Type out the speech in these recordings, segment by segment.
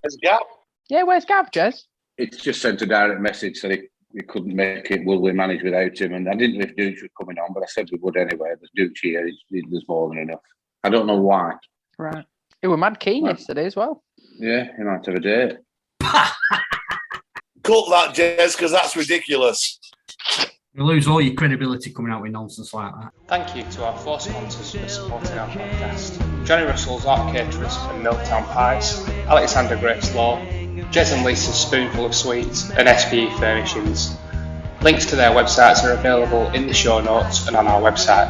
Where's Gav? Yeah, where's Gav, Jez? It's just sent a direct message that he couldn't make it. Will we manage without him? And I didn't know if Dooch was coming on, but I said we would anyway. There's Dooch here. There's more than enough. I don't know why. Right. He was mad keen yesterday as well. Yeah, he might have a date. Cut that, Jez, because that's ridiculous. You lose all your credibility coming out with nonsense like that. Thank you to our 4 sponsors for supporting our podcast: Johnny Russell's Art Caterers and Milltown Pies, Alexander Grace Law, Jez and Lisa's Spoonful of Sweets, and SPE Furnishings. Links to their websites are available in the show notes and on our website.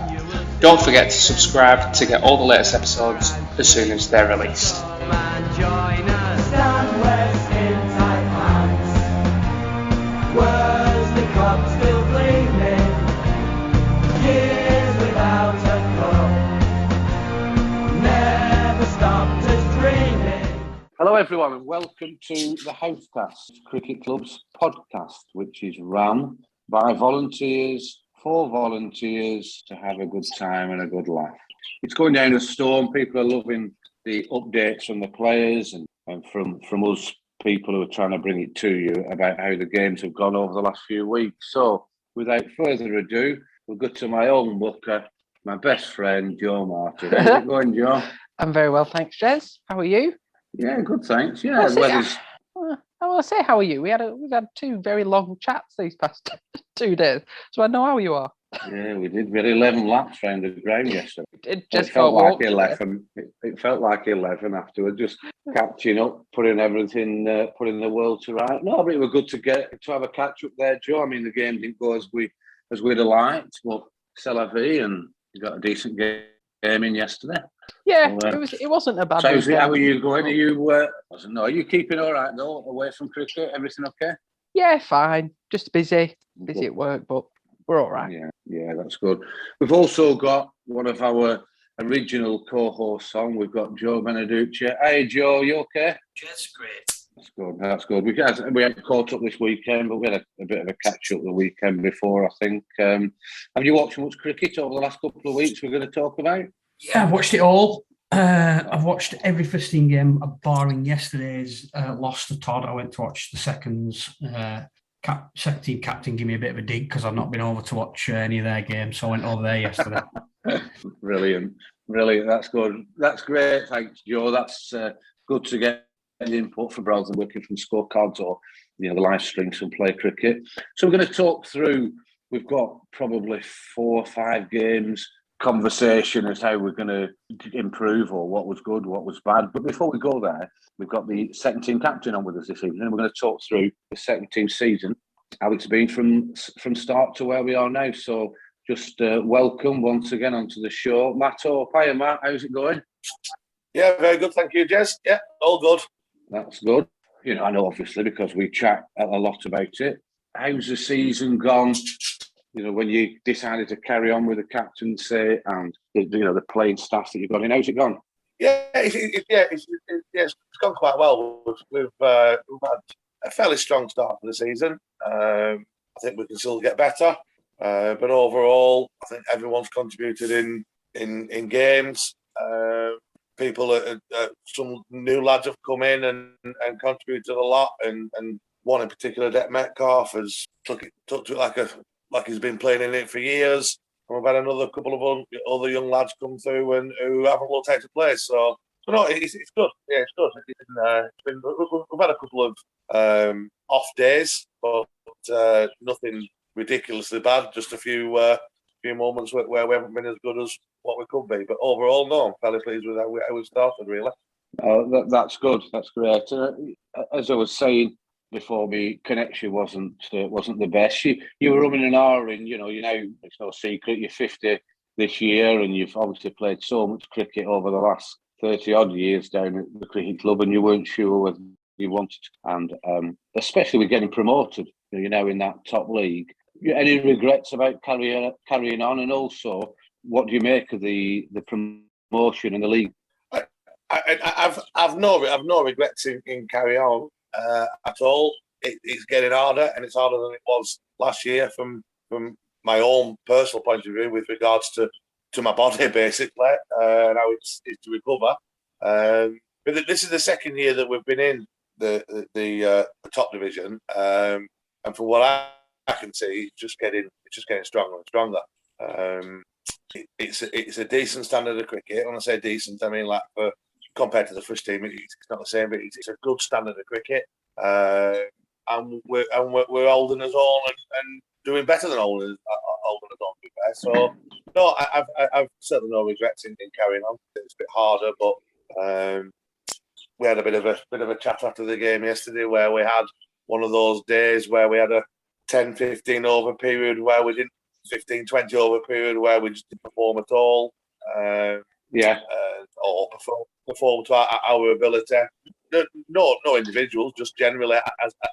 Don't forget to subscribe to get all the latest episodes as soon as they're released. Hello everyone and welcome to the Housecast Cricket Club's podcast, which is run by volunteers for volunteers to have a good time and a good laugh. It's going down a storm. People are loving the updates from the players and from us people who are trying to bring it to you about how the games have gone over the last few weeks. So without further ado, we'll go to my own booker, my best friend, Joe Martin. How's it going, Joe? I'm very well, thanks, Jez. How are you? Yeah, good, thanks. Yeah, I will say, how are you? We've had 2 very long chats these past 2 days, so I know how you are. Yeah, we did. We had 11 laps around the ground yesterday. It felt like 11. It felt like 11 afterwards, just catching up, putting the world to right. No, but it was good to have a catch up there, Joe. I mean, the game didn't go as we'd have liked, but c'est la vie, and you got a decent game in yesterday. Yeah, it wasn't a bad. So how are you going? Are you keeping all right though? Away from cricket, everything okay? Yeah, fine. Just busy at work, but we're all right. Yeah, that's good. We've also got one of our original co-hosts on. We've got Joe Beneducci. Hey, Joe, you okay? Yes, great. That's good. We haven't caught up this weekend, but we had a bit of a catch up the weekend before, I think. Have you watched much cricket over the last couple of weeks we're going to talk about? Yeah, I've watched it all. I've watched every first-team game, barring yesterday's loss to Todd. I went to watch the second's second-team captain give me a bit of a dig because I've not been over to watch any of their games, so I went over there yesterday. Brilliant. That's good. That's great. Thanks, Joe. That's good to get an input for browsing working from scorecards or the live streams and play cricket. So we're going to talk through. We've got probably 4 or 5 games. Conversation as how we're going to improve or what was good, what was bad. But before we go there, we've got the second team captain on with us this evening. We're going to talk through the second team season, how it's been from start to where we are now. So just welcome once again onto the show, Matt Hope. Hiya, Matt. How's it going? Yeah, very good. Thank you, Jez. Yeah, all good. That's good. I know obviously because we chat a lot about it. How's the season gone? When you decided to carry on with the captaincy and the playing staff that you've got in, how's it gone? Yeah, it's gone quite well. We've had a fairly strong start to the season. I think we can still get better, but overall, I think everyone's contributed in games. People, some new lads have come in and contributed a lot, and one in particular, Det Metcalf, has took to it like he's been playing in it for years. And we've had another couple of other young lads come through and who haven't looked out of place. So no, it's good. Yeah, it's good. We've had a couple of off days, but nothing ridiculously bad. Just a few moments where we haven't been as good as what we could be. But overall, no, I'm fairly pleased with how we started, really. That's good. That's great. As I was saying before, my connection wasn't the best. You were umming and ahhing, it's no secret, you're 50 this year and you've obviously played so much cricket over the last 30 odd years down at the cricket club and you weren't sure whether you wanted to, and especially with getting promoted, you're now in that top league. Any regrets about carrying on, and also what do you make of the promotion in the league? I've no regrets in carry on. At all. It's getting harder, and it's harder than it was last year from my own personal point of view with regards to my body, basically, and how it's to recover. But this is the second year that we've been in the top division, and from what I can see, it's just getting stronger and stronger. It's a decent standard of cricket. When I say decent, I mean like compared to the first team, it's not the same, but it's a good standard of cricket. And we're holding us all and doing better than holding us all. To be fair. So no, I've certainly no regrets in carrying on. It's a bit harder, but we had a bit of a chat after the game yesterday where we had one of those days where we had a 10-15 over period where we didn't 15-20 over period where we just didn't perform at all. Or perform to our ability. No individuals, just generally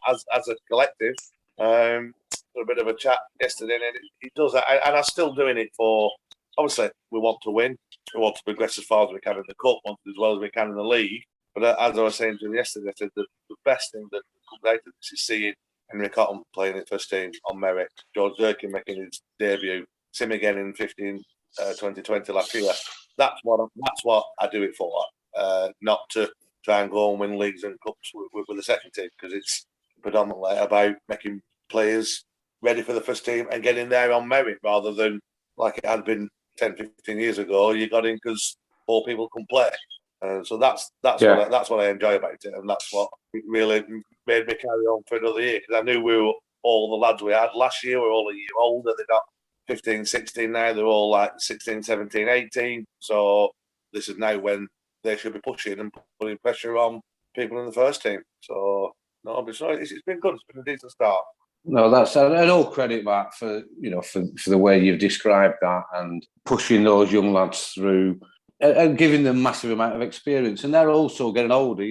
as a collective. A bit of a chat yesterday, and it does that. And I'm still doing it for. Obviously, we want to win. We want to progress as far as we can in the cup, want as well as we can in the league. But as I was saying to you yesterday, I said the best thing that comes out of this is seeing Henry Cotton playing his first team on merit, George Durkin making his debut, Sim again in 2020 last year. That's what I do it for, not to try and go and win leagues and cups with the second team, because it's predominantly about making players ready for the first team and getting there on merit rather than like it had been 10-15 years ago. You got in because 4 people can play. So that's what I enjoy about it, and that's what really made me carry on for another year, because I knew all the lads we had last year were all a year older. They're not 15, 16 now. They're all like 16, 17, 18. So this is now when they should be pushing and putting pressure on people in the first team. So no, but it's been good. It's been a decent start. No, that's and all credit, Matt, for the way you've described that and pushing those young lads through and giving them massive amount of experience. And they're also getting older.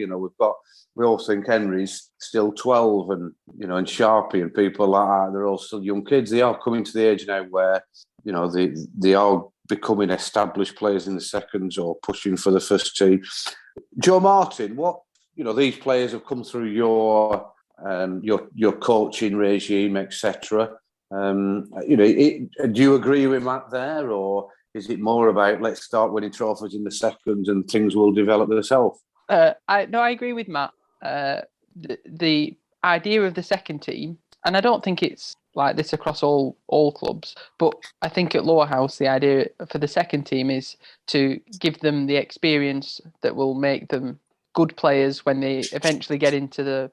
We all think Henry's still 12, and and Sharpie and people like that. They're all still young kids. They are coming to the age now where they are becoming established players in the seconds or pushing for the first team. Joe Martin, what these players have come through your coaching regime, etc. Do you agree with Matt there, or is it more about let's start winning trophies in the seconds and things will develop themselves? I agree with Matt. The idea of the second team, and I don't think it's like this across all clubs, but I think at Lowerhouse the idea for the second team is to give them the experience that will make them good players when they eventually get into the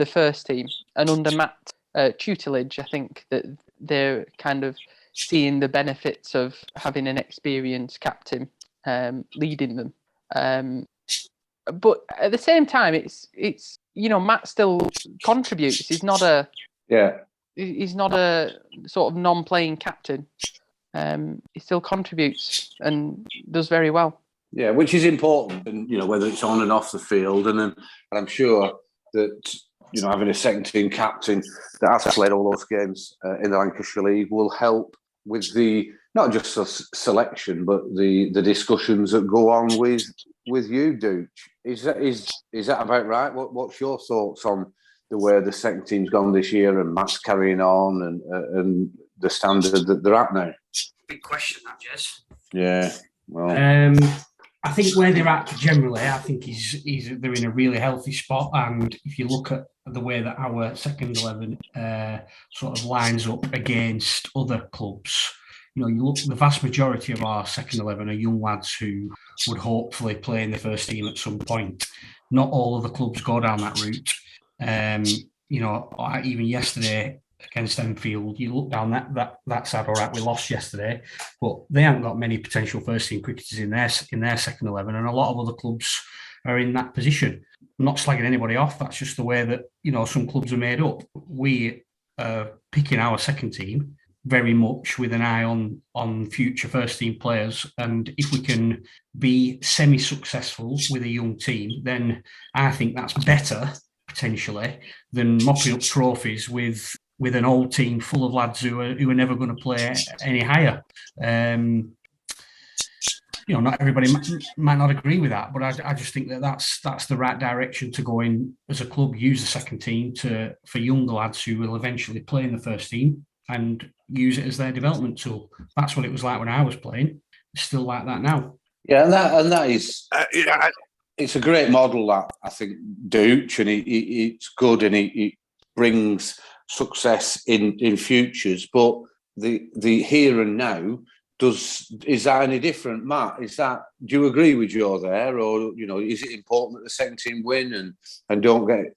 first team. And under Matt's tutelage, I think that they're kind of seeing the benefits of having an experienced captain leading them. But at the same time, it's Matt still contributes. He's not a sort of non-playing captain. He still contributes and does very well. Yeah, which is important, and whether it's on and off the field, and I'm sure that having a second team captain that has played all those games in the Lancashire League will help with the not just the selection, but the discussions that go on with you, Dooch. Is that about right? What's your thoughts on the way the second team's gone this year and Matt's carrying on and the standard that they're at now? Big question, that, Jez. Yeah. Well, I think where they're at generally, I think they're in a really healthy spot. And if you look at the way that our second 11 sort of lines up against other clubs, you look, the vast majority of our second 11 are young lads who would hopefully play in the first team at some point. Not all of the clubs go down that route. Even yesterday against Enfield, you look down that side. All right, we lost yesterday, but they haven't got many potential first team cricketers in their second 11, and a lot of other clubs are in that position. I'm not slagging anybody off. That's just the way that some clubs are made up. We are picking our second team very much with an eye on future first team players, and if we can be semi-successful with a young team, then I think that's better potentially than mopping up trophies with an old team full of lads who are never going to play any higher. Not everybody might not agree with that, but I just think that's the right direction to go in as a club. Use the second team for younger lads who will eventually play in the first team and use it as their development tool. That's what it was like when I was playing. It's still like that now. Yeah, and that is. it's a great model that I think Dooch, and it's good, and he brings success in futures. But the here and now is that any different, Matt? Do you agree with Joe there, or is it important that the second team win and don't get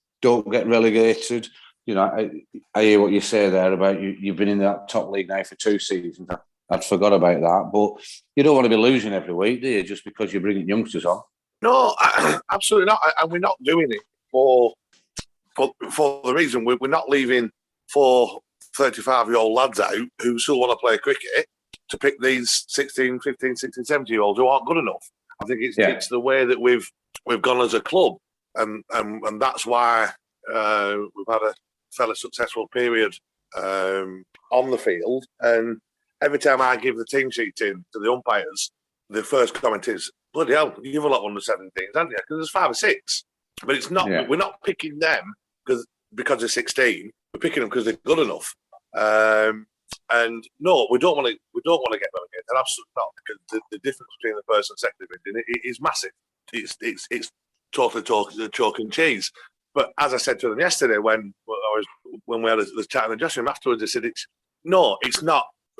relegated? I hear what you say there about you've been in that top league now for 2 seasons. I'd forgot about that, but you don't want to be losing every week, do you? Just because you're bringing youngsters on. No, absolutely not. And we're not doing it for the reason we're not leaving 4 35-year-old lads out who still want to play cricket to pick these 16, 15, 16, 17-year-olds who aren't good enough. I think it's the way that we've gone as a club, and that's why we've had a fairly successful period on the field. And every time I give the team sheet in to the umpires, the first comment is, bloody hell, you've a lot of under-17s, haven't you? Because there's 5 or 6. But it's not. We're not picking them because they're 16. We're picking them because they're good enough. And no, we don't want to get relegated. Absolutely not. Because the difference between the first and second division is massive. It's totally chalk and cheese. But as I said to them yesterday, when we had the chat in the dressing room afterwards, I said it's not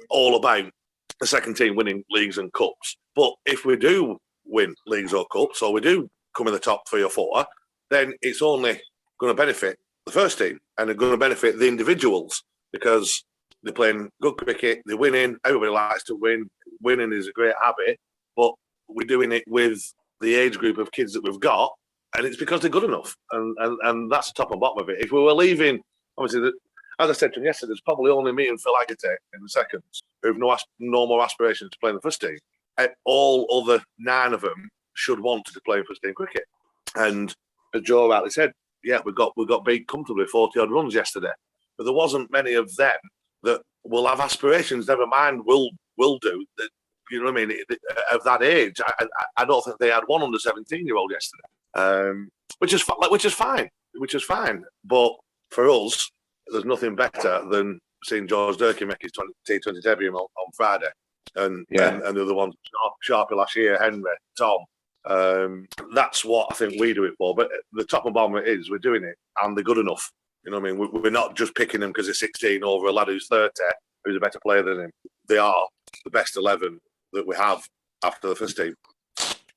all about the second team winning leagues and cups. But if we do win leagues or cups, or we do come in the top 3 or 4, then it's only going to benefit the first team, and they're going to benefit the individuals because they're playing good cricket, they're winning. Everybody likes to win. Winning is a great habit, but we're doing it with the age group of kids that we've got, and it's because they're good enough. And that's the top and bottom of it. If we were leaving, obviously, as I said to him yesterday, there's probably only me and Phil Agate in the seconds who have no more aspirations to play in the first team. All other 9 of them should want to play in first team cricket. And as Joe rightly said, we got beat comfortably 40-odd runs yesterday. But there wasn't many of them that will have aspirations, never mind will do. That, you know what I mean? Of that age, I don't think they had one under 17-year-old yesterday, which is fine. But for us, there's nothing better than seeing George Durkee make his T20 debut on Friday, and the other ones, Sharpie last year, Henry, Tom. That's what I think we do it for. But the top and bottom of it is we're doing it, and they're good enough. You know what I mean? We're not just picking them because they're 16 over a lad who's 30, who's a better player than him. They are the best 11 that we have after the first team,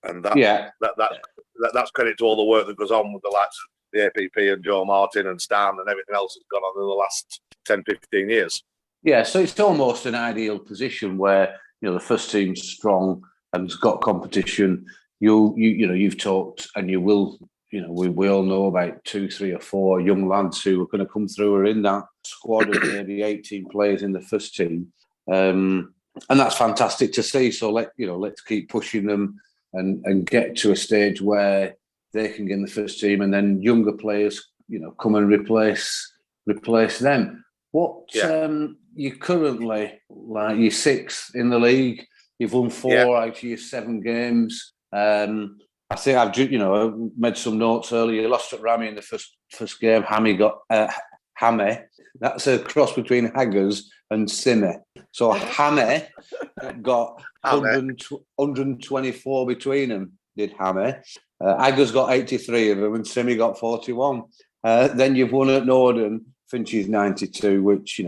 and that's credit to all the work that goes on with the lads, the APP and Joe Martin and Stan and everything else that's gone on in the last 10, 15 years. Yeah, so it's almost an ideal position where the first team's strong and has got competition. You've talked, and you will. We all know about 2, 3 or 4 young lads who are going to come through or in that squad of maybe 18 players in the first team, and that's fantastic to see. So let's keep pushing them and get to a stage where they can get in the first team, and then younger players, come and replace them. You currently you're 6th in the league. You've won 4 out of your 7 games. I think I've made some notes earlier. You lost at Rami in the first game. Hammy got Hammy. That's a cross between Haggers and Simmy. So Hammy got 124 between them. Did Hammy? Haggers got 83 of them, and Simmy got 41. Then you've won at Norden. Finchy's 92, which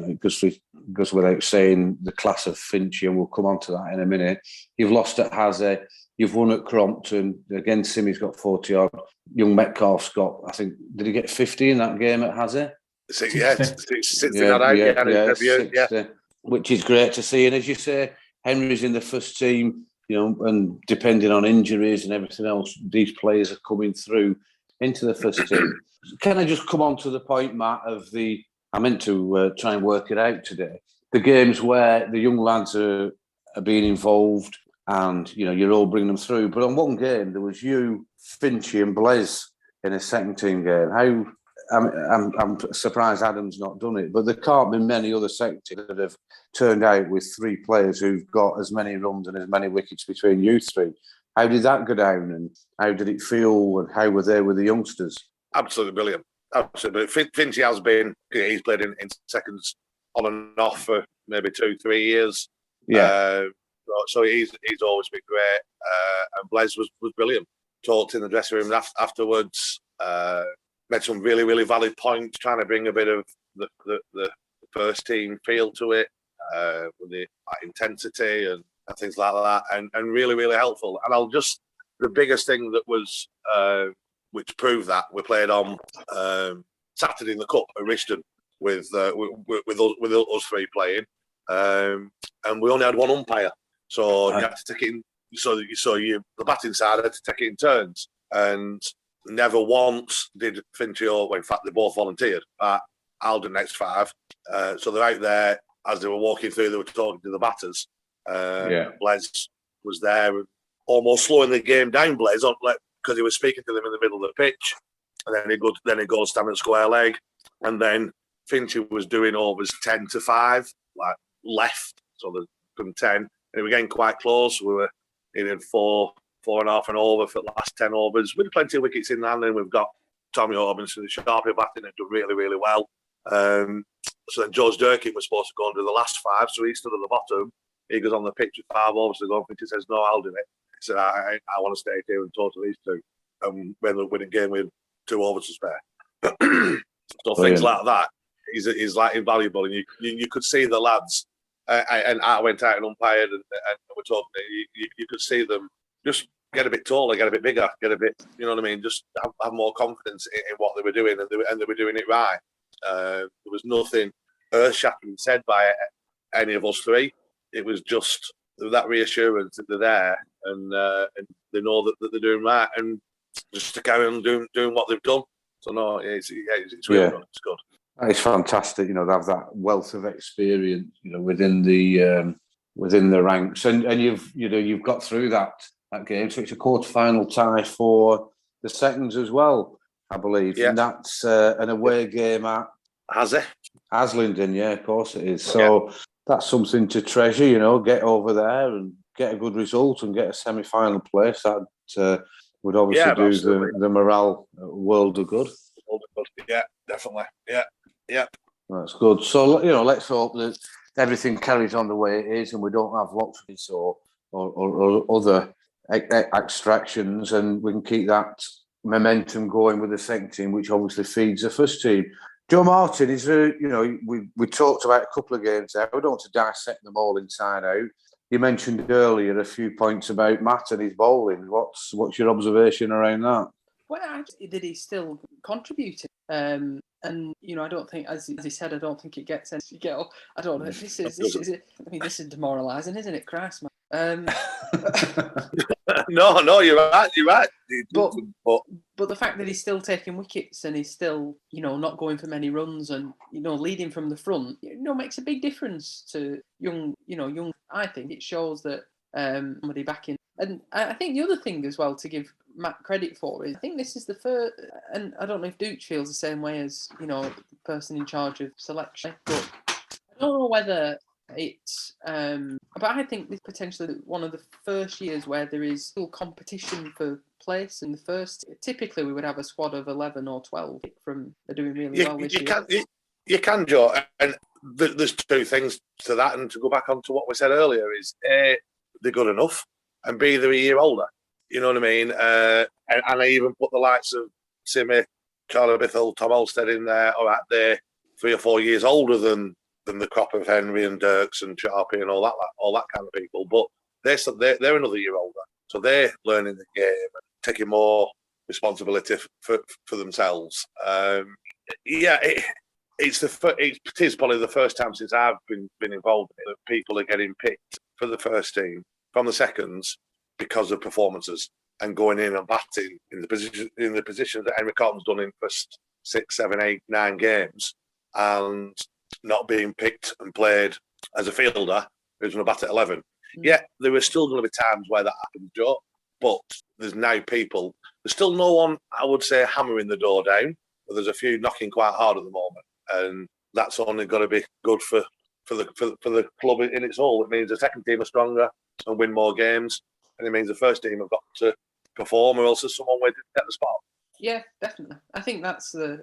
goes without saying the class of Finchy, and we'll come on to that in a minute. You've lost at Haze. You've won at Crompton. Again, Simmy's got 40-odd. Young Metcalf's got, I think, did he get 50 in that game at Haze? 60 that which is great to see. And as you say, Henry's in the first team, and depending on injuries and everything else, these players are coming through into the first team. Can I just come on to the point, Matt, I meant to try and work it out today, the games where the young lads are being involved, and you're all bringing them through. But on one game, there was you, Finchy, and Blaise in a second team game. I'm surprised Adam's not done it, but there can't be many other second teams that have turned out with 3 players who've got as many runs and as many wickets between you 3. How did that go down, and how did it feel, and how were they with the youngsters? Absolutely brilliant. Absolutely. Finchy has been. He's played in seconds on and off for maybe 2-3 years. Yeah. So he's always been great, and Blaise was brilliant. talked in the dressing room afterwards. Made some really, really valid points, trying to bring a bit of the first team feel to it, with the intensity and things like that, and really, really helpful. And the biggest thing that was, which proved that, we played on Saturday in the Cup at Rishton with us three playing, and we only had one umpire, so you had to take it in. So the batting side had to take it in turns, and never once did Finchio. Well, in fact, they both volunteered. I'll do the next five. So they're out there as they were walking through. They were talking to the batters. Blaise was there, almost slowing the game down. Blaise, because he was speaking to them in the middle of the pitch, and then he goes stand at square leg, and then Finchie was doing overs 10-5, like left, so from 10, and we were getting quite close. We were in 4.5 and over for the last 10 overs. With plenty of wickets in hand, and we've got Tommy Robinson and Sharpie batting and done really, really well. So then George Durkin was supposed to go and do the last 5, so he stood at the bottom. He goes on the pitch with 5 overs to go, and Finchie says, "No, I'll do it." He said, I want to stay here and talk to these two. And we ended up winning game with 2 overs to spare. So things like that is like invaluable, and you could see the lads. And I went out and umpired, and we're talking. You could see them just get a bit taller, get a bit bigger, get a bit. You know what I mean? Just have more confidence in what they were doing, and they were doing it right. There was nothing earth-shattering said by any of us three. It was just that reassurance that they're there, and they know that they're doing right, and just to carry on doing what they've done. So no, it's really good. It's good. It's fantastic, to have that wealth of experience, within the ranks, and you've got through that game. So it's a quarter-final tie for the seconds as well, I believe. Yeah. And that's an away game at Haslingden. Yeah, of course it is. So that's something to treasure. Get over there and get a good result and get a semi-final place. That would obviously do the morale world of good. Yeah, definitely. Yeah. That's good. So, let's hope that everything carries on the way it is and we don't have lotteries or other extractions, and we can keep that momentum going with the second team, which obviously feeds the first team. Joe Martin, is there, we talked about a couple of games there. We don't want to dissect them all inside out. You mentioned earlier a few points about Matt and his bowling. What's your observation around that? Well, actually, that he's still contributing. And I don't think, as he said, I don't think it gets any. I don't know. This is demoralising, isn't it? Christ, man. No, you're right. But the fact that he's still taking wickets and he's still, not going for many runs and leading from the front, makes a big difference to young. I think it shows that somebody back in. And I think the other thing as well to give Matt credit for is I think this is the first, and I don't know if Dooch feels the same way as the person in charge of selection, but I don't know whether it's but I think this is potentially one of the first years where there is still competition for place in the first. Typically we would have a squad of 11 or 12 from they're doing really well this year. You can, Joe, and there's two things to that, and to go back on to what we said earlier is A, they're good enough, and B, they're a year older. You know what I mean? And I even put the likes of Simi, Charlie Bithell, Tom Olstead in there. All right, they're 3 or 4 years older than the crop of Henry and Dirks and Sharpie and all that kind of people. But they're another year older, so they're learning the game and taking more responsibility for themselves. It is probably the first time since I've been involved in it that people are getting picked for the first team from the seconds because of performances and going in and batting in the position that Henry Cotton's done in first 6, 7, 8, 9 games, and not being picked and played as a fielder who's going to bat at 11. Yeah, there are still going to be times where that happens, Joe, but there's now people. There's still no one, I would say, hammering the door down, but there's a few knocking quite hard at the moment, and that's only got to be good for the club in its whole. It means the second team are stronger and win more games, and it means the first team have got to perform, or else there's someone waiting to get the spot. Yeah, definitely. I think that's a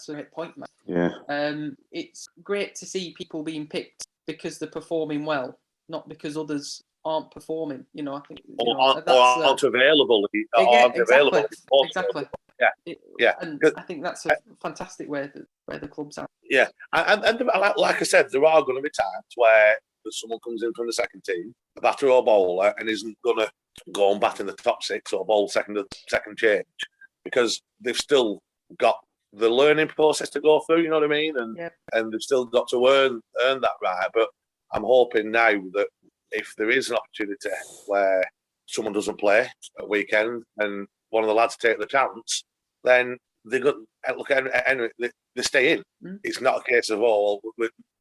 great point, Matt. Yeah. It's great to see people being picked because they're performing well, not because others aren't performing. I think aren't available. Exactly. Yeah. And I think that's a fantastic way where the clubs are. Yeah, and like I said, there are going to be times where someone comes in from the second team, a batter or bowler, and isn't going to go and bat in the top six or bowl second change because they've still got the learning process to go through. You know what I mean? And they've still got to earn that right. But I'm hoping now that if there is an opportunity where someone doesn't play at weekend and one of the lads take the chance, then they stay in. It's not a case of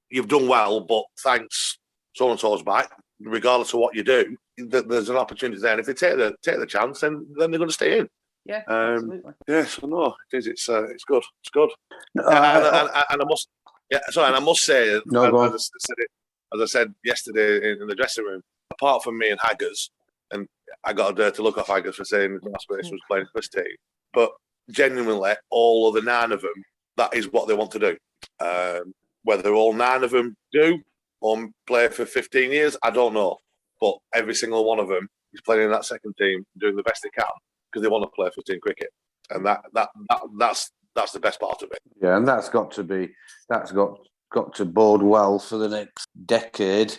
you've done well, but thanks so and so's back. Regardless of what you do, there's an opportunity there. And if they take the chance, then they're going to stay in. Yeah, absolutely. Yeah, so no, it is. It's good. It's good. And I must say, as I said yesterday in the dressing room, apart from me and Haggers, and I got a dirt to look off Haggers for saying last place was playing first team, but genuinely, all of the 9 of them, that is what they want to do. Whether all 9 of them do or play for 15 years, I don't know. But every single one of them is playing in that second team, doing the best they can because they want to play first team cricket, and that's the best part of it. Yeah, and that's got to bode well for the next decade.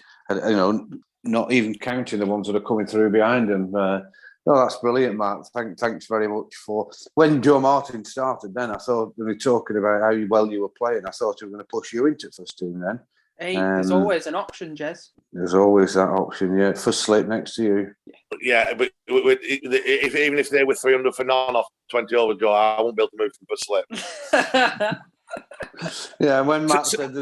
Not even counting the ones that are coming through behind them. No, that's brilliant, Mark. Thanks very much for... When Joe Martin started then, I thought we were talking about how well you were playing. I thought you were going to push you into first team then. Hey, there's always an option, Jez. There's always that option, yeah. First slate next to you. Yeah, but even if they were 300 for none off 20 over, Joe, I won't be able to move from first slate. Yeah, when Matt said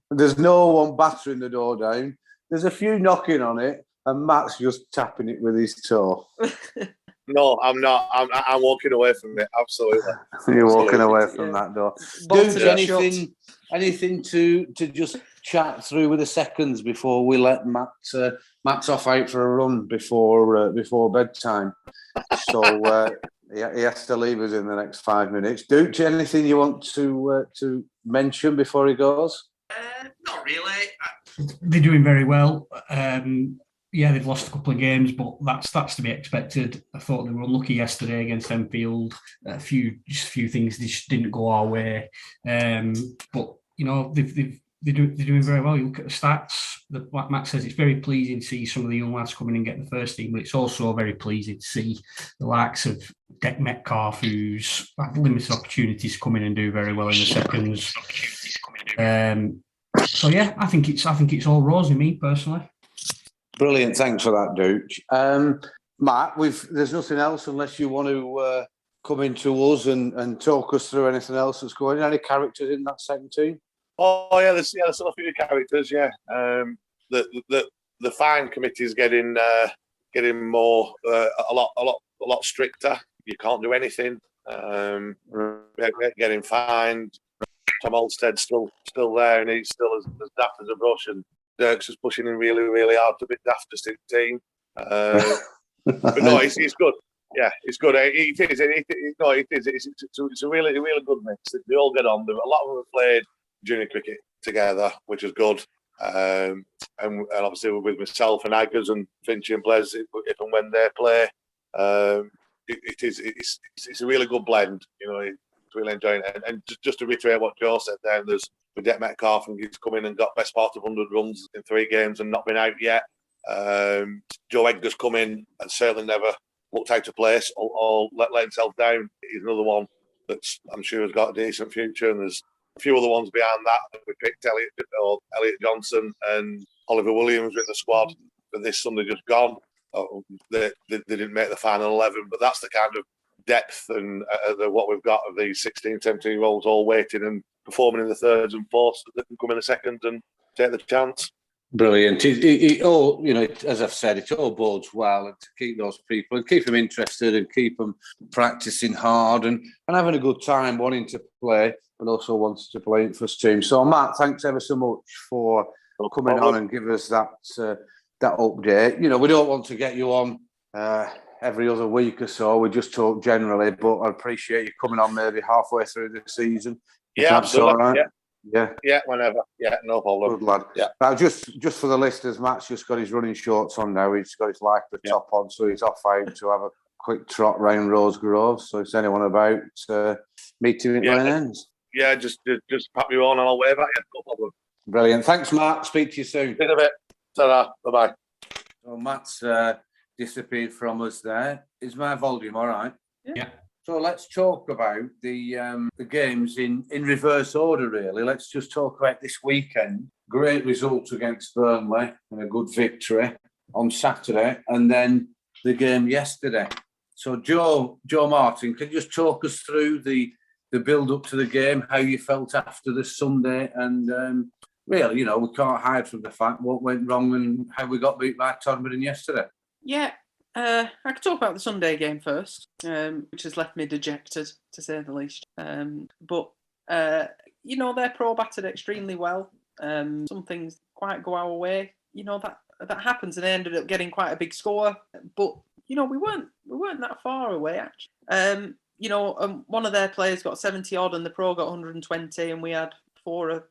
there's no one battering the door down, there's a few knocking on it, and Matt's just tapping it with his toe. No, I'm not. I'm walking away from it. Absolutely. You're walking away from that door. Dude, anything to just chat through with the seconds before we let Matt's off out for a run before bedtime. So he has to leave us in the next 5 minutes. Dude, anything you want to mention before he goes? Not really. They're doing very well. They've lost a couple of games, but that's to be expected. I thought they were unlucky yesterday against Enfield. A few things just didn't go our way. But they're doing very well. You look at the stats. Like Matt says, it's very pleasing to see some of the young lads coming and getting the first team, but it's also very pleasing to see the likes of Dec Metcalf, who's had limited opportunities to come in and do very well in the seconds. So yeah, I think it's all rosy, me personally. Brilliant, thanks for that, Dooch. Matt, there's nothing else unless you want to come into us and talk us through anything else that's going on. Any characters in that second team? Oh yeah, there's still a few characters. Yeah, the fine committee is getting more a lot stricter. You can't do anything. Getting fined. Tom Olsted's still there, and he's still as daft as a brush. And Dirk's just pushing him really, really hard to be daft just in the team. But no, he's good. Yeah, it's good. It is. It's a really, really good mix. They all get on. A lot of them have played junior cricket together, which is good. And obviously with myself and Aggers and Finchy and players, if and when they play, it's a really good blend. Really enjoying it. And just to reiterate what Joe said there, there's with Dec Metcalf, and he's come in and got best part of 100 runs in 3 games and not been out yet. Joe Edgar's come in and certainly never looked out of place or let himself down. He's another one that's, I'm sure, has got a decent future. And there's a few other ones beyond that. We picked Elliot Johnson and Oliver Williams in the squad for this Sunday just gone. They didn't make the final 11, but that's the kind of depth and what we've got of these 16, 17-year-olds all waiting and performing in the thirds and fourths that can come in the second and take the chance. Brilliant. It all, as I've said, it all bodes well, and to keep those people and keep them interested and keep them practicing hard and having a good time, wanting to play, but also wanting to play in first team. So, Matt, thanks ever so much for coming on and give us that update. We don't want to get you on every other week or so. We just talk generally, but I appreciate you coming on maybe halfway through the season. Yeah, absolutely. All right. Yeah. Yeah, whenever. Yeah, no problem. Good lad. Yeah. Now, just for the listeners, Matt's just got his running shorts on now. He's got his Lycra top on, so he's off out to have a quick trot round Rose Grove. So if anyone about, meet him at Lane Ends. Yeah, just pop you on and I'll wave at you. No problem. Brilliant. Thanks, Matt. Speak to you soon. In a bit. Ta-ra. Bye-bye. So Matt's disappeared from us there. Is my volume all right? Yeah. So let's talk about the games in reverse order, really. Let's just talk about this weekend. Great results against Burnley and a good victory on Saturday, and then the game yesterday. So Joe Martin, can you just talk us through the build-up to the game, how you felt after the Sunday, and really, we can't hide from the fact what went wrong and how we got beat by Todmorden yesterday. Yeah. I could talk about the Sunday game first, which has left me dejected, to say the least. But they're pro-battered extremely well. Some things quite go our way. That happens, and they ended up getting quite a big score. But we weren't that far away actually. One of their players got 70 odd, and the pro got 120, and we had four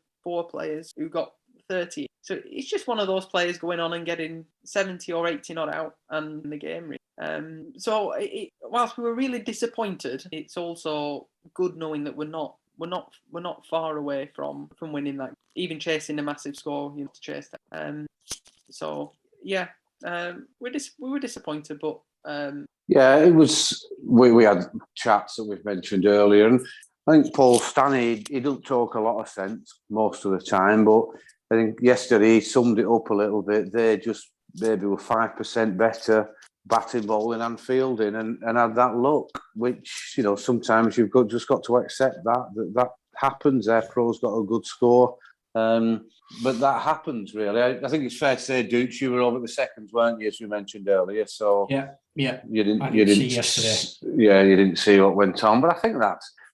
players who got 30. So it's just one of those players going on and getting 70 or 80 not out and in the game. So whilst we were really disappointed, it's also good knowing that we're not far away from winning that, even chasing a massive score. To chase that. So yeah, we were disappointed, but it was. We had chats that we've mentioned earlier, and I think Paul Stanley, he don't talk a lot of sense most of the time, but I think yesterday he summed it up a little bit. They just maybe were 5% better batting, bowling and fielding, and had that luck, which, sometimes you've just got to accept that happens. Their pros got a good score. But that happens, really. I think it's fair to say, Dukes, you were over at the seconds, weren't you, as we mentioned earlier? So yeah. You didn't see yesterday. Yeah, you didn't see what went on. But I think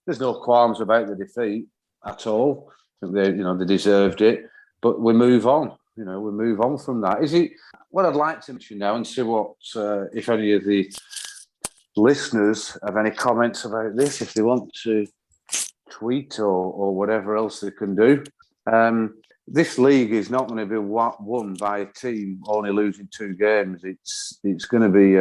there's no qualms about the defeat at all. I think they deserved it. But we move on. We move on from that. Is it what I'd like to mention now and see what if any of the listeners have any comments about this, if they want to tweet or whatever else they can do. This league is not going to be won by a team only losing 2 games. It's going to be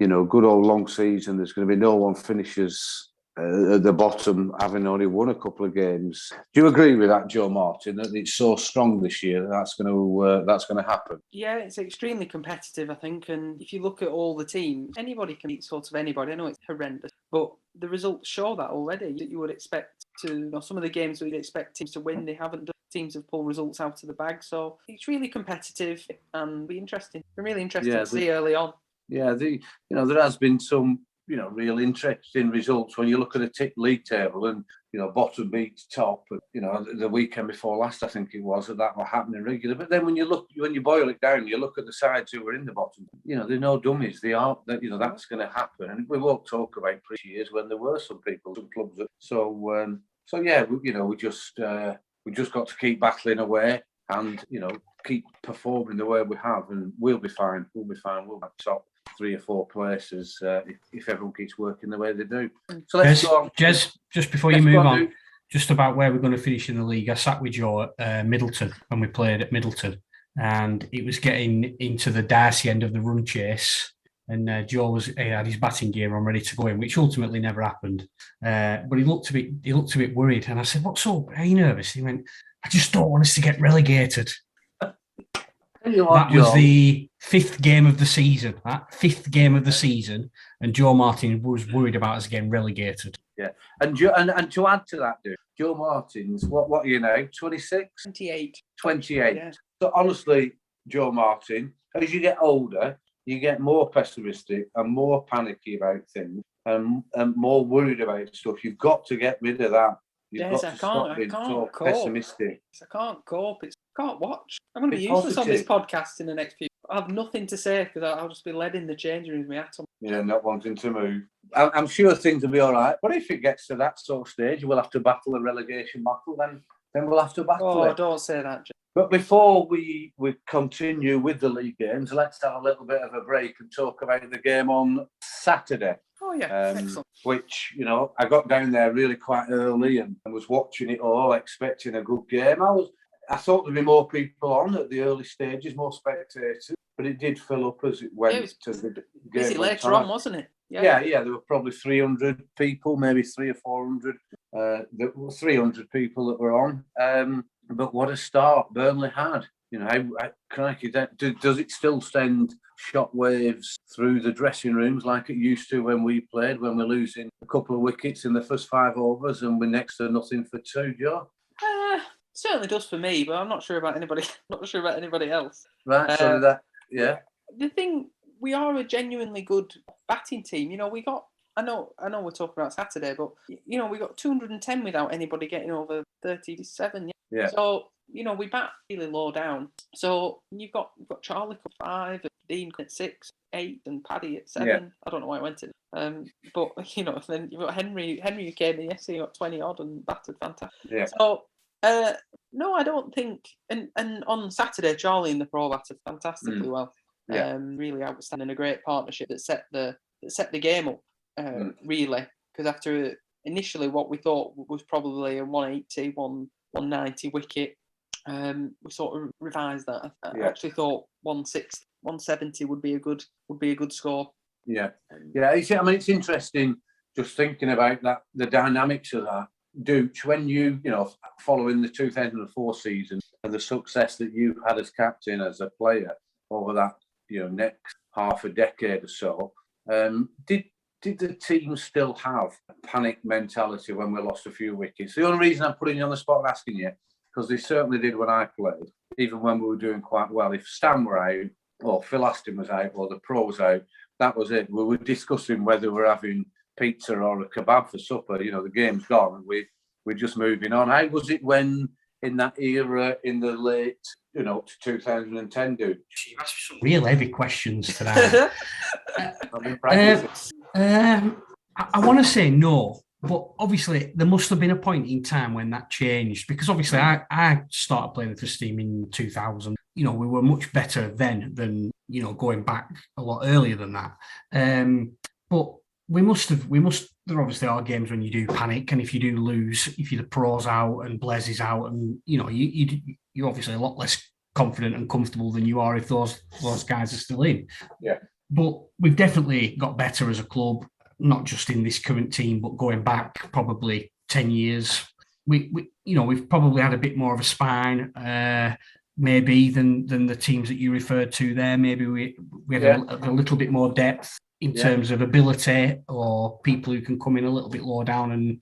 good old long season. There's going to be no one finishes at the bottom having only won a couple of games. Do you agree with that, Joe Martin? That it's so strong this year that's going to happen? Yeah, it's extremely competitive, I think. And if you look at all the teams, anybody can beat sort of anybody. I know it's horrendous, but the results show that already. That you would expect some of the games we'd expect teams to win, they haven't done. Teams have pulled results out of the bag, so it's really competitive and be interesting. Been really interesting to see early on. Yeah, there has been some real interesting results when you look at the league table and bottom beats top. The weekend before last, I think it was, that were happening regular. But then when you boil it down, you look at the sides who were in the bottom. They're no dummies. They are. That's going to happen, and we won't talk about previous years when there were some clubs. So yeah, we just got to keep battling away and, keep performing the way we have, and we'll be fine. We'll be fine. We'll have top 3 or 4 places if everyone keeps working the way they do. So let's go on. Jez, just before you move on, just about where we're going to finish in the league, I sat with Joe at Middleton when we played at Middleton, and it was getting into the dicey end of the run chase. And Joe had his batting gear on, ready to go in, which ultimately never happened. But he looked a bit worried, and I said, "What's up? Are you nervous?" He went, "I just don't want us to get relegated." That was the 5th game of the season. That 5th game of the season, and Joe Martin was worried about us getting relegated. Yeah, and to add to that, dude, Joe Martin's what are you now? 26? 28. 28. Yeah. So honestly, Joe Martin, as you get older, you get more pessimistic and more panicky about things and more worried about stuff. You've got to get rid of that. You've got to stop being so pessimistic. I can't cope. I can't watch. I'm going to be useless on this podcast in the next few. I have nothing to say because I'll just be led in the changing room with my atom. Yeah, not wanting to move. I'm sure things will be all right. But if it gets to that sort of stage, we'll have to battle a relegation battle. Then then we'll have to battle Oh, it. don't say that, Jim. But before we continue with the league games, let's have a little bit of a break and talk about the game on Saturday. Oh, yeah, excellent. Which, I got down there really quite early and was watching it all, expecting a good game. I thought there'd be more people on at the early stages, more spectators, but it did fill up as it went to the game. Busy later on, wasn't it? Yeah, there were probably 300 people, maybe 300 or 400. There were 300 people that were on. But what a start Burnley had. Crikey, does it still send shockwaves through the dressing rooms like it used to when we played, when we're losing a couple of wickets in the first 5 overs and we're next to nothing for 2, Joe? Certainly does for me, but I'm not sure about anybody. Else. Right. So that, yeah. The thing, we are a genuinely good batting team. We got. I know we're talking about Saturday, but we got 210 without anybody getting over 37. Yeah. So we bat really low down. So you've got Charlie at 5, and Dean at 6, 8, and Paddy at 7. Yeah. I don't know why I went in. But then you've got Henry who came in yesterday, got 20 odd and batted fantastic. Yeah. So no, I don't think. And on Saturday, Charlie and the Pro batted fantastically well. Yeah. Really outstanding, a great partnership that set the game up. Really, because after initially what we thought was probably a 180, 190 wicket, we sort of revised that. I actually thought 160, 170 would be a good score. Yeah. It's interesting just thinking about that, the dynamics of that. Dooch, when you following the 2004 season and the success that you had as captain, as a player over that next half a decade or so, did the team still have a panic mentality when we lost a few wickets? The only reason I'm putting you on the spot and asking you, because they certainly did when I played, even when we were doing quite well. If Stan were out, or Phil Aston was out, or the Pro was out, that was it. We were discussing whether we're having pizza or a kebab for supper. The game's gone, and we're just moving on. How was it when, in that era, in the late, to 2010, dude? You asked me some real heavy questions today. I've been practicing. I want to say no, but obviously there must have been a point in time when that changed, because obviously I started playing the first team in 2000. We were much better then than going back a lot earlier than that. But there obviously are games when you do panic, and if you do lose, if the Pro's out and Blaise is out, and you're obviously a lot less confident and comfortable than you are if those guys are still in. Yeah. But we've definitely got better as a club, not just in this current team, but going back probably 10 years. We've probably had a bit more of a spine, maybe than the teams that you referred to there. Maybe we have a little bit more depth in terms of ability, or people who can come in a little bit lower down and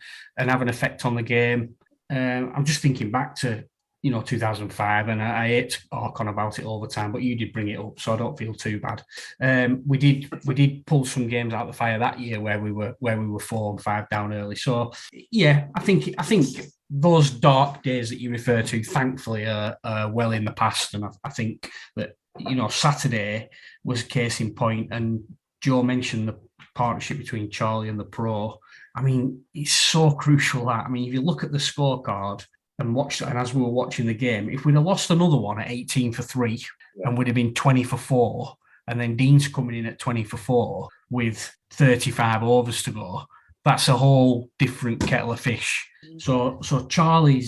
have an effect on the game. I'm just thinking back to 2005, and I hate to talk on about it all the time, but you did bring it up, so I don't feel too bad. We did pull some games out of the fire that year where we were 4 and 5 down early. So yeah, I think those dark days that you refer to, thankfully, are well in the past, and I think that Saturday was a case in point. And Joe mentioned the partnership between Charlie and the Pro. I mean, it's so crucial that. I mean, if you look at the scorecard and as we were watching the game, if we'd have lost another one at 18 for 3 and we'd have been 20 for 4, and then Dean's coming in at 20 for 4 with 35 overs to go, that's a whole different kettle of fish. So Charlie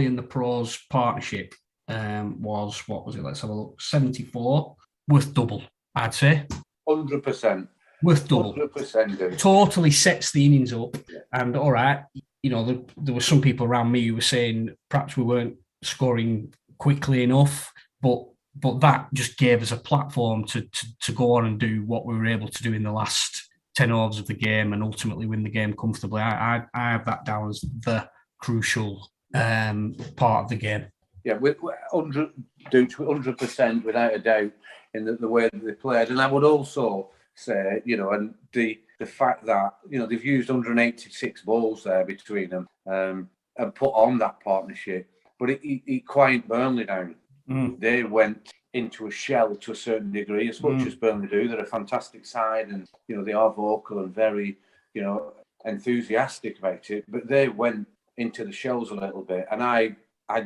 and the Pro's partnership was, what was it? Let's have a look. 74, worth double, I'd say. 100%. Worth double. 100%. Totally sets the innings up. And all right, there were some people around me who were saying perhaps we weren't scoring quickly enough, but that just gave us a platform to go on and do what we were able to do in the last 10 overs of the game and ultimately win the game comfortably. I have that down as the crucial part of the game. Yeah, with 100% without a doubt in the way that they played. And I would also say, and the fact that, they've used 186 balls there between them and put on that partnership, but it quieted Burnley down. They went into a shell to a certain degree, as much as Burnley do. They're a fantastic side, and they are vocal and very enthusiastic about it. But they went into the shells a little bit. And I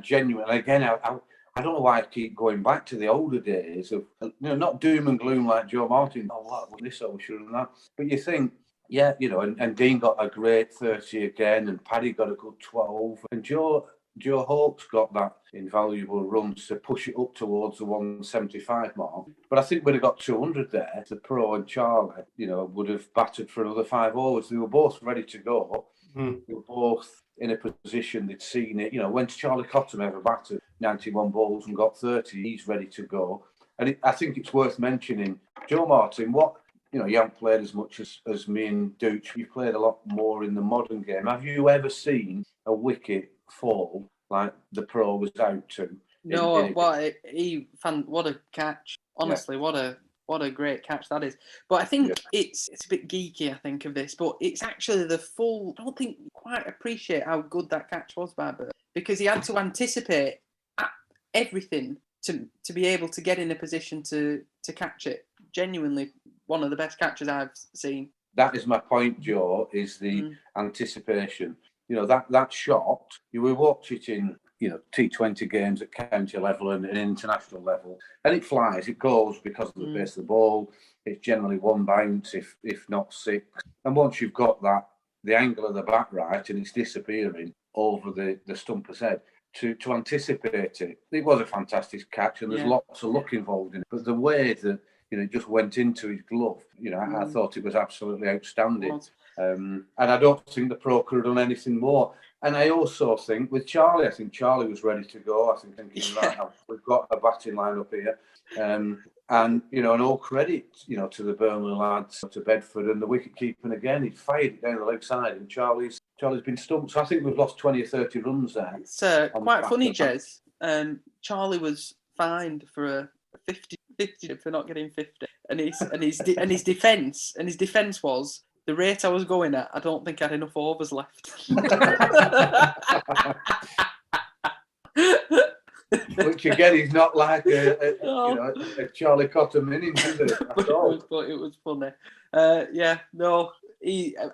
genuinely, again, I don't know why I keep going back to the older days of, not doom and gloom like Joe Martin. Oh, what was this? Oh, we should have done that. But you think, yeah, and Dean got a great 30 again, and Paddy got a good 12, and Joe Hawke's got that invaluable run to push it up towards the 175 mark. But I think we'd have got 200 there. The Pro and Charlie, would have battered for another 5 overs. They were both ready to go. They were both in a position they'd seen it. When Charlie Cottam ever batted 91 balls and got 30, he's ready to go. And I think it's worth mentioning, Joe Martin, you haven't played as much as me and Dooch. You've played a lot more in the modern game. Have you ever seen a wicket fall like the Pro was out to? No, what a catch! Honestly, yeah. What a great catch that is. But I think it's a bit geeky, I think, of this, but it's actually the full. I don't think you quite appreciate how good that catch was by Bert, because he had to anticipate everything to be able to get in a position to catch it. Genuinely, one of the best catches I've seen. That is my point, Joe, is the anticipation. That shot, you will watch it in, T20 games at county level and international level, and it flies, it goes because of the base of the ball. It's generally 1 bounce, if not 6. And once you've got that, the angle of the bat right, and it's disappearing over the stumper's head, to anticipate it. It was a fantastic catch, and there's lots of luck involved in it. But the way that it just went into his glove, I thought it was absolutely outstanding. And I don't think the Pro could have done anything more. And I also think with Charlie, I think Charlie was ready to go. I think thinking, right, we've got a batting line up here. And all credit, to the Burnley lads, to Bedford and the wicket keeping again. He fired it down the leg side, and Charlie's been stumped. So I think we've lost 20 or 30 runs there. It's quite funny, Jez. Charlie was fined for a 50 for not getting 50, and his defence was, the rate I was going at, I don't think I had enough overs left. Which again is not like a Charlie Cottam innings, is it? But it was funny.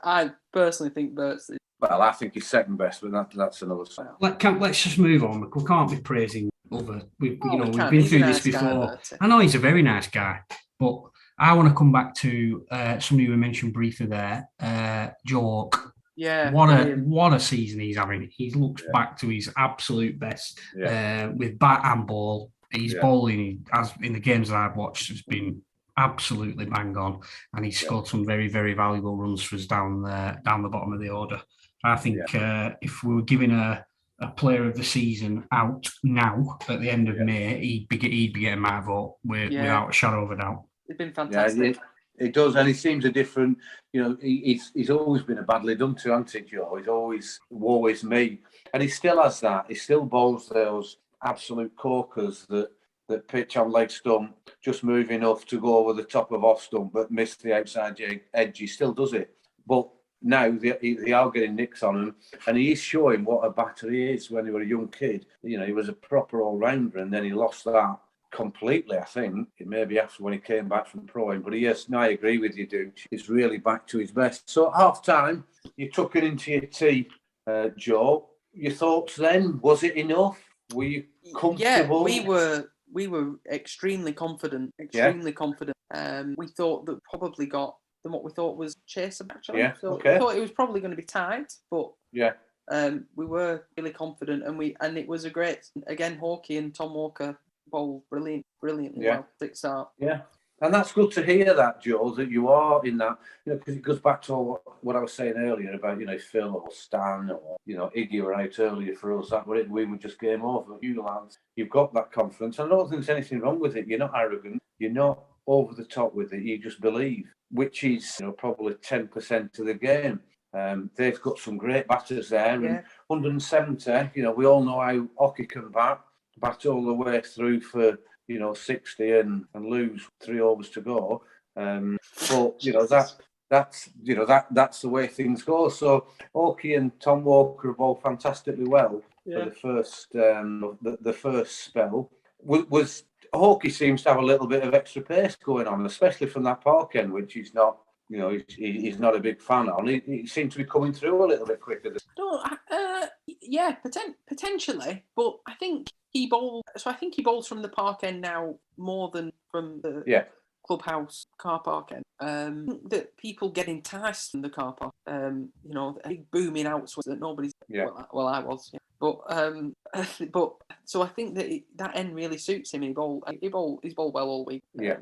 I personally think Bert's. Well, I think he's second best, but that's another thing. Let's just move on. We can't be praising other. We've been through this before. I know he's a very nice guy, but I want to come back to somebody who mentioned briefly there, Jork. Yeah. What a season he's having. He looks back to his absolute best with bat and ball. His bowling, as in the games that I've watched, has been absolutely bang on, and he's scored some very, very valuable runs for us down the bottom of the order. I think if we were giving a player of the season out now at the end of May, he'd be getting my vote without a shadow of a doubt. It's been fantastic. Yeah, it does, and he seems a different. He's always been a badly done to, hasn't he, Joe? He's always woe is me, and he still has that. He still bowls those absolute corkers that pitch on leg stump, just move enough to go over the top of off stump, but miss the outside edge. He still does it, but now they are getting nicks on him, and he is showing what a batter he is. When he was a young kid, he was a proper all-rounder, and then he lost that completely, I think. It may be after when he came back from proing, but I agree with you, Duke. He's really back to his best. So at half-time, you took it into your tea, Joe. Your thoughts then? Was it enough? Were you comfortable? Yeah, we were extremely confident. Confident. We thought that probably got than what we thought was chaser, actually. Yeah, so okay. we thought it was probably going to be tight, but we were really confident, and it was a great, again, Hawkey and Tom Walker bowled brilliantly well. 6 start. Yeah. And that's good to hear that, Joe, that you are in that, because it goes back to what I was saying earlier about, Phil or Stan or, Iggy were out earlier for us. That we were just game over. You lads, you've got that confidence. And I don't think there's anything wrong with it. You're not arrogant. You're not over the top with it. You just believe, which is, probably 10% of the game. They've got some great batters there. And 170, we all know how hockey can bat all the way through for, 60 and lose 3 overs to go. But that's the way things go. So Hawkey and Tom Walker have bowled fantastically well for the first the first spell. Was Hawkey seems to have a little bit of extra pace going on, especially from that park end, which he's not. He's not a big fan on. He seemed to be coming through a little bit quicker. Yeah, potentially, but I think he bowls. So I think he bowls from the park end now more than from the clubhouse car park end. That people get enticed from the car park. The big booming outswings that nobody's. Yeah. Well, I was. Yeah. But so I think that that end really suits him. He's bowled well all week. It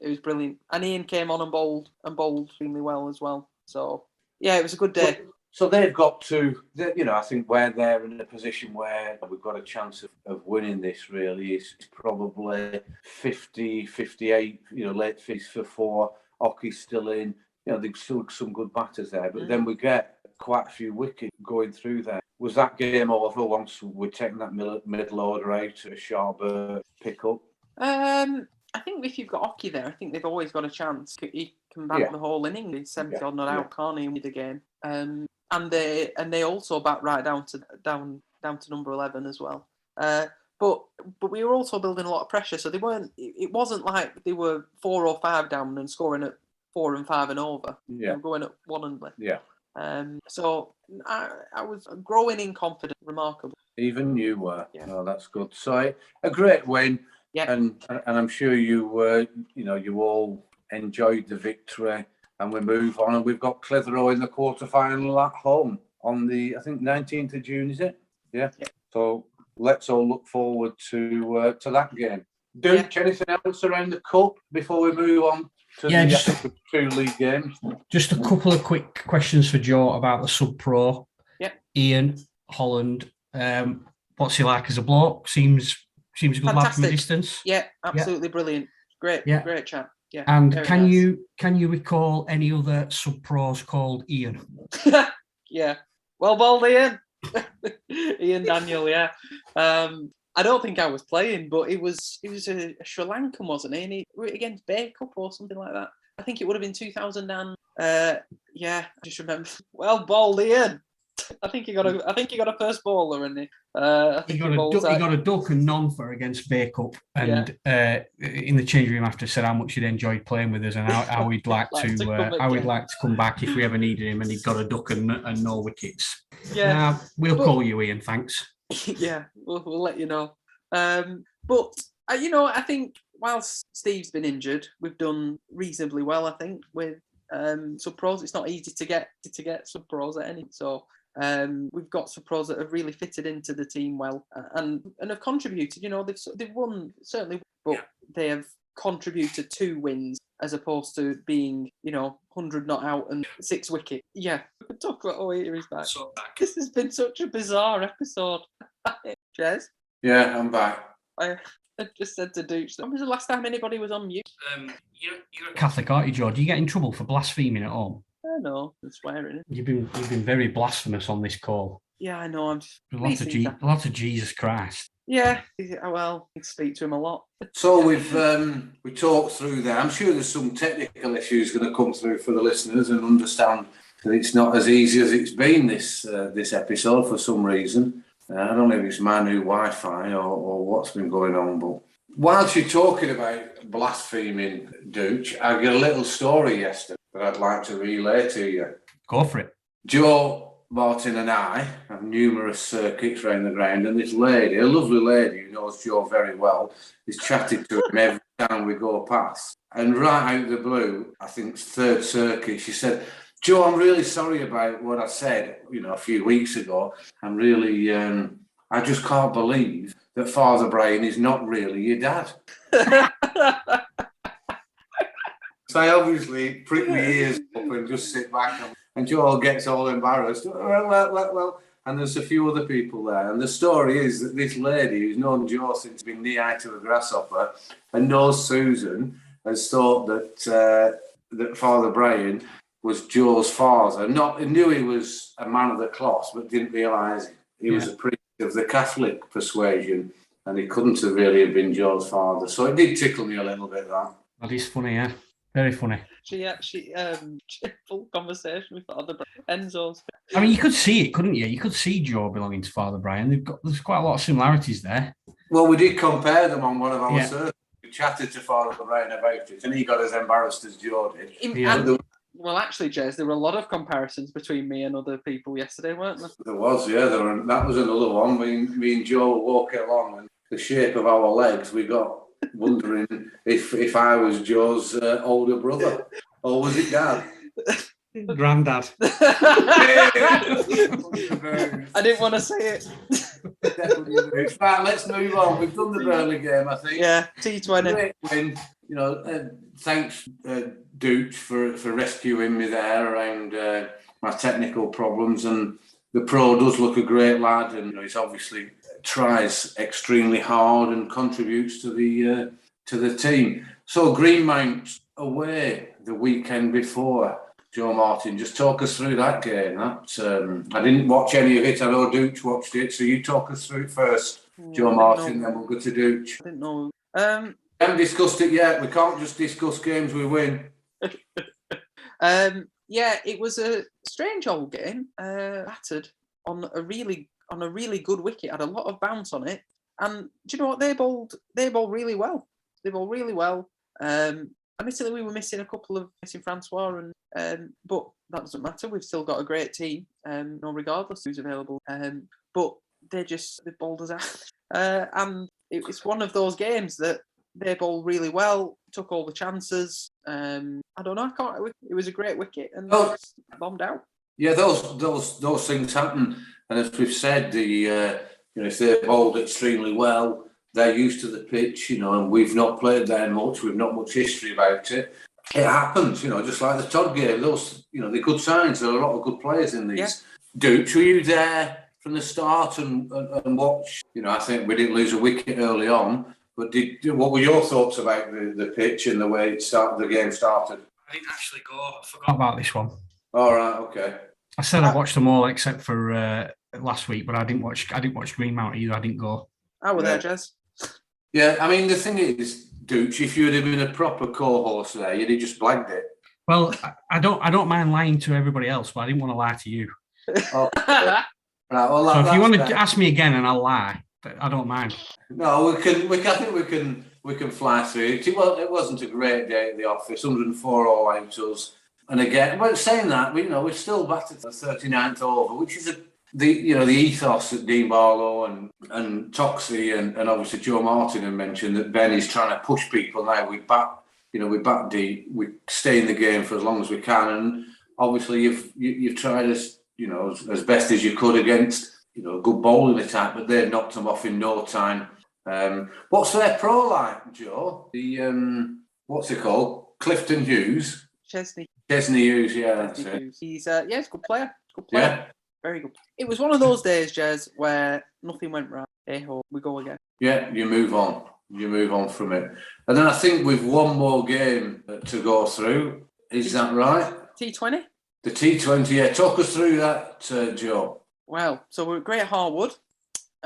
was brilliant. And Ian came on and bowled extremely well as well. So yeah, it was a good day. So they've got to, I think where they're in a position where we've got a chance of winning this really is probably 50, 58, late 50s for 4. Ocky's still in. There's still some good batters there. But then we get quite a few wickets going through there. Was that game over once we'd taken that middle order out, a Sharper pick up? I think if you've got Ocky there, I think they've always got a chance. He can bat the whole inning. He's 70 odd not out, can't he, with the game? And they also bat right down to number 11 as well. But we were also building a lot of pressure, so they weren't. It wasn't like they were 4 or 5 down and scoring at 4 and 5 and over. Yeah, they were going at 1 and less. Yeah. So I was growing in confidence, remarkable. Even you were. Yeah. No, that's good. So a great win. Yeah. And I'm sure you were. You all enjoyed the victory. And we move on, and we've got Clitheroe in the quarter-final at home on the, I think, 19th of June, is it? Yeah. So let's all look forward to that game. Duke, anything else around the cup before we move on to the 2 league games? Just a couple of quick questions for Joe about the sub-pro. Yeah. Ian, Holland, what's he like as a bloke? Seems a good lad from a distance. Yeah, absolutely brilliant. Great chap. Yeah, and can you recall any other sub-pros called Ian? Yeah. Well bowled, Ian. Ian Daniel, yeah. I don't think I was playing, but it was a Sri Lankan, wasn't he? And he against Bay Cup or something like that. I think it would have been 2000 and I just remember. Well bowled, Ian. I think he got a first bowler, and he got a duck and none for against Bay Cup, and in the change room after said how much he'd enjoyed playing with us and how we'd like to come back if we ever needed him, and he'd got a duck and no wickets. Yeah, we'll call you Ian. Thanks. Yeah, we'll let you know. But I think whilst Steve's been injured, we've done reasonably well. I think with sub pros, it's not easy to get sub pros at any. So. We've got some pros that have really fitted into the team well and have contributed. They've won certainly, but they have contributed 2 wins as opposed to being 100 not out and 6 wicket. Yeah, talk about he's back. So back. This has been such a bizarre episode. Jez? Yeah, I'm back. I just said to Dooch, when was the last time anybody was on mute? You're a Catholic, aren't you, George? Do you get in trouble for blaspheming at home? I know, I'm swearing. You've been very blasphemous on this call. Yeah, I know. I'm just lots of Jesus Christ. Yeah, well, I speak to him a lot. So we talked through there. I'm sure there's some technical issues going to come through for the listeners and understand that it's not as easy as it's been this episode for some reason. I don't know if it's my new Wi-Fi or what's been going on, but whilst you're talking about blaspheming, Dooch, I got a little story yesterday that I'd like to relay to you. Go for it. Joe, Martin and I have numerous circuits around the ground, and this lady, a lovely lady who knows Joe very well, is chatting to him every time we go past. And right out of the blue, I think it's 3rd circuit, she said, Joe, I'm really sorry about what I said, a few weeks ago. I'm really, I just can't believe that Father Brian is not really your dad. So I obviously prick my ears up and just sit back, and Joel gets all embarrassed. Well, and there's a few other people there. And the story is that this lady, who's known Joe since being knee-high to a grasshopper and knows Susan, has thought that Father Brian was Joe's father. Knew he was a man of the cloth, but didn't realise he was a priest of the Catholic persuasion, and he couldn't have really have been Joe's father. So it did tickle me a little bit, that. That is funny, yeah. Very funny. She full conversation with Father Brian. Enzo's. I mean, you could see it, couldn't you? You could see Joe belonging to Father Brian. There's quite a lot of similarities there. Well, we did compare them on one of our circuits. We chatted to Father Brian about it, and he got as embarrassed as Joe did. Well, actually, Jez, there were a lot of comparisons between me and other people yesterday, weren't there? There was, yeah. That was another one. Me and Joe were walking along, and the shape of our legs, we got wondering if I was Joe's older brother, or was it Dad? Granddad. I didn't want to say it. Definitely. Right, let's move on. We've done the Burnley game, I think. Yeah, T20. Great win. You know, thanks, Dooch, for rescuing me there around my technical problems. And the pro does look a great lad, and he's obviously tries extremely hard and contributes to the team. So Greenmount away the weekend before. Joe Martin, just talk us through that game. I didn't watch any of it. I know Dooch watched it, so you talk us through it first, Joe Martin, then we'll go to Dooch. I didn't know. We haven't discussed it yet. We can't just discuss games we win. Yeah, it was a strange old game. Battered on a really good wicket. Had a lot of bounce on it, and do you know what? They bowled really well. They bowled really well. Admittedly, we were missing Francois, but that doesn't matter. We've still got a great team, regardless who's available. But they bowled us out, and it's one of those games that they bowled really well, took all the chances. I don't know. It was a great wicket, and bombed out. Yeah, those things happen, and as we've said, if they bowled extremely well, they're used to the pitch, and we've not played there much. We've not much history about it. It happens, just like the Todd game. Those, they're good signs. There are a lot of good players in these. Yeah. Dooch, were you there from the start and watch? I think we didn't lose a wicket early on, but what were your thoughts about the pitch and the way the game started? I didn't actually go. I forgot about this one. All right, okay. I said I watched them all except for last week, but I didn't watch Greenmount either. I didn't go. I was there, Jez. Yeah, I mean, the thing is, Dooch, if you'd have been a proper co-host there, you'd have just blagged it. Well, I don't mind lying to everybody else, but I didn't want to lie to you. Oh. Right, well, so if you want to ask me again and I'll lie, but I don't mind. No, I think we can fly through it. Well, it wasn't a great day at the office. 104 all out us, and again, but saying that, we're still battered the 39th over, which is the ethos that Dean Barlow and Toxie and obviously Joe Martin have mentioned, that Ben is trying to push people now. We bat deep, we stay in the game for as long as we can, and obviously you've tried as best as you could against a good bowling attack, but they've knocked them off in no time. What's their pro like, Joe? The what's it called? Clifton Hughes. Chesney Hughes, yeah, that's it. He's he's a good player. Good player. Yeah. Very good. It was one of those days, Jez, where nothing went right. Hey-ho, we go again. Yeah, you move on. You move on from it. And then I think we've one more game to go through. Is that right? T20? The T20, yeah. Talk us through that, Joe. Well, so we're at Great Harwood.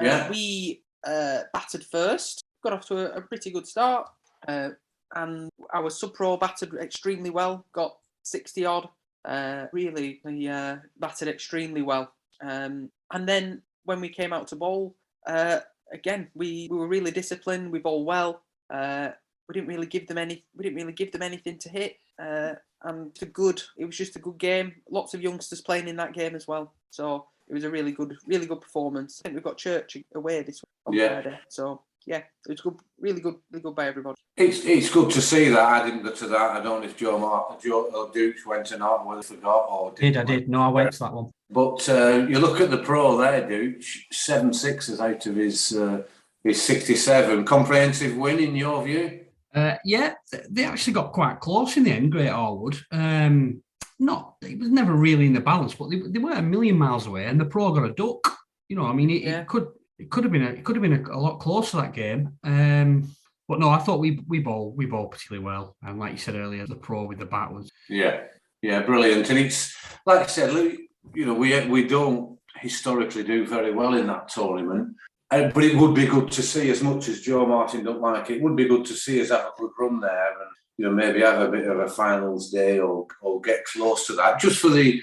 Yeah. We batted first. Got off to a pretty good start. And our sub-pro batted extremely well. Got 60-odd. Really, we batted extremely well. And then when we came out to bowl, again, we were really disciplined. We bowled well. We didn't really give them anything to hit. And it was just a good game. Lots of youngsters playing in that game as well. So it was a really good performance. I think we've got Church away this week on Friday. So yeah, it was good, really good by everybody. It's good to see that. I didn't go to that. I don't know if Joe or Dooch went or not, whether I forgot or did. I did. No, I went to that one. But you look at the pro there, Dooch, 7 sixes out of his 67. Comprehensive win in your view? Yeah, they actually got quite close in the end, Great Harwood. It was never really in the balance, but they weren't a million miles away, and the pro got a duck. It could have been a lot closer, that game. But no, I thought we bowled particularly well, and like you said earlier, the pro with the bat was brilliant. And it's like I said, we don't historically do very well in that tournament. But it would be good to see, as much as Joe Martin don't like it, would be good to see us have a good run there and, maybe have a bit of a finals day or get close to that, just for the,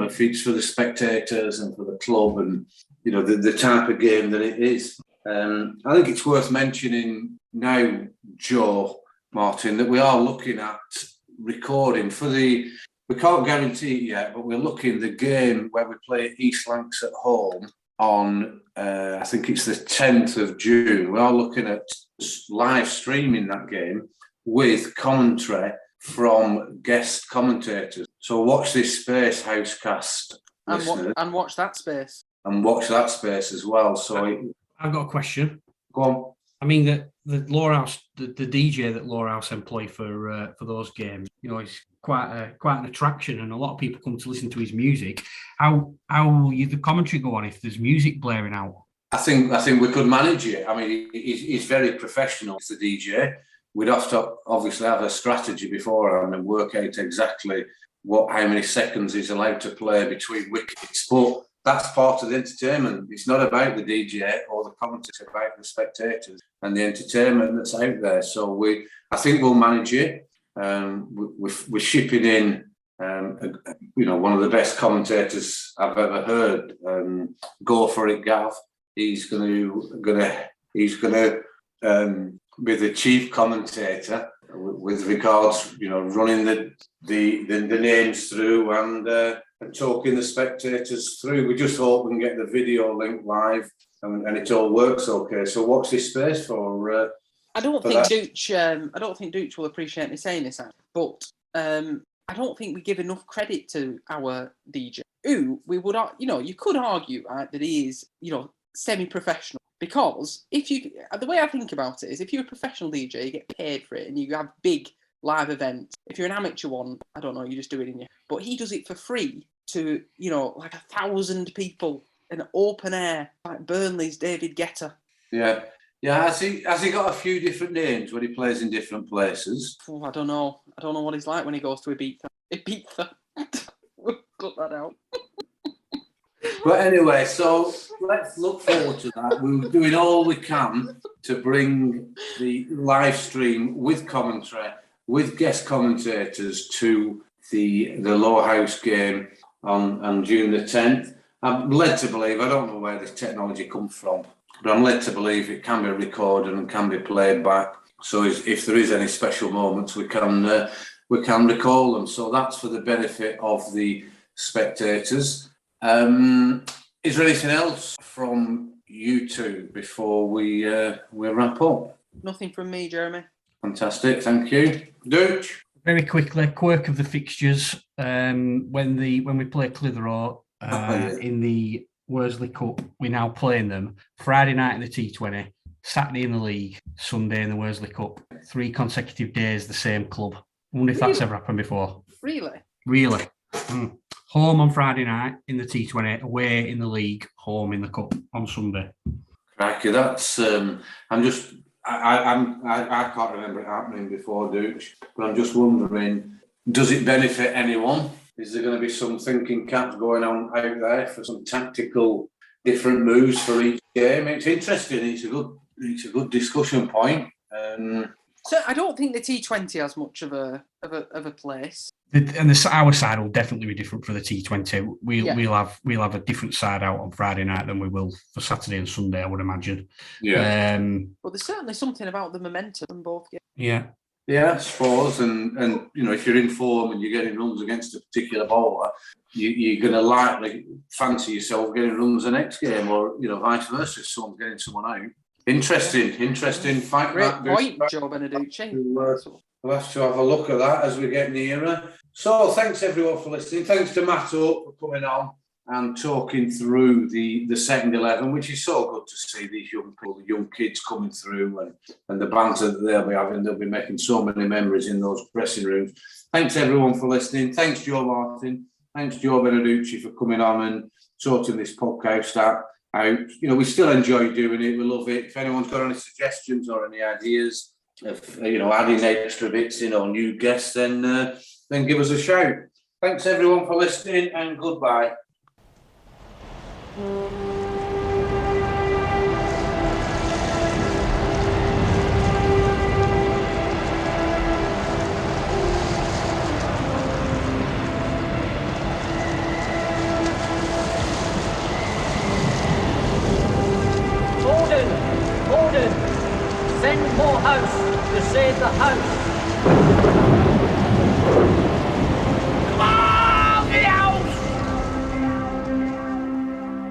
feats for the spectators and for the club and, the type of game that it is. I think it's worth mentioning now, Joe Martin, that we are looking at recording we've we can't guarantee it yet, but we're looking the game where we play East Lancs at home on, I think it's the 10th of June. We are looking at live streaming that game with commentary from guest commentators. So watch this space, Housecast listeners. And watch that space. And watch that space as well. So I've got a question. Go on. I mean, the Lowerhouse, the DJ that Lowerhouse employ for those games, you know, he's quite an attraction, and a lot of people come to listen to his music. How will the commentary go on if there's music blaring out? I think we could manage it. I mean, he's very professional. It's the DJ. We'd have to obviously have a strategy beforehand and work out exactly how many seconds he's allowed to play between wickets. But that's part of the entertainment. It's not about the DJ or the commentary, it's about the spectators and the entertainment that's out there. So I think we'll manage it. We're shipping in, one of the best commentators I've ever heard. Go for it, Gav. He's gonna be the chief commentator with regards, running the names through and talking the spectators through. We just hope we can get the video link live and it all works okay. So watch this space for. I don't think Dooch will appreciate me saying this, but I don't think we give enough credit to our DJ. Who we would, you could argue, right, that he is, semi-professional. Because the way I think about it is, if you're a professional DJ, you get paid for it and you have big live events. If you're an amateur one, I don't know, you just do it in your. But he does it for free to, like 1,000 people in open air, like Burnley's David Guetta. Yeah. Yeah, has he got a few different names when he plays in different places? Oh, I don't know what he's like when he goes to Ibiza. We'll cut that out. But anyway, so let's look forward to that. We're doing all we can to bring the live stream with commentary, with guest commentators to the Lowerhouse game on June the 10th. I'm led to believe, I don't know where this technology comes from, but I'm led to believe it can be recorded and can be played back. So if there is any special moments, we can recall them. So that's for the benefit of the spectators. Is there anything else from you two before we wrap up? Nothing from me, Jeremy. Fantastic, thank you. Dooch? Very quickly, quirk of the fixtures. When we play Clitheroe in the Worsley Cup, we're now playing them Friday night in the T20, Saturday in the league, Sunday in the Worsley Cup. 3 consecutive days, the same club. I wonder if that's ever happened before. Really? Really. Home on Friday night in the T20, away in the league, home in the cup on Sunday. Crikey, that's I can't remember it happening before, Dooch, but I'm just wondering, does it benefit anyone? Is there going to be some thinking caps going on out there for some tactical different moves for each game? It's interesting. It's a good discussion point. So I don't think the T20 has much of a place. Our side will definitely be different for the T20. We'll have a different side out on Friday night than we will for Saturday and Sunday, I would imagine. Yeah. But there's certainly something about the momentum in both games. Yeah. Yeah, I suppose. And if you're in form and you're getting runs against a particular bowler, you're going to likely fancy yourself getting runs the next game, or vice versa. If someone's getting someone out. Interesting fight. Great point, Joe Beneducci. We'll have to have a look at that as we get nearer. So thanks everyone for listening. Thanks to Matt Hope for coming on and talking through the second 11, which is so good to see these young people, the young kids coming through and the banter that they'll be having. They'll be making so many memories in those dressing rooms. Thanks everyone for listening. Thanks Joe Martin. Thanks Joe Beneducci for coming on and sorting this podcast out. We still enjoy doing it. We love it. If anyone's got any suggestions or any ideas of adding extra bits in or new guests, then give us a shout. Thanks everyone for listening, and goodbye. Gordon, send more house to save the house.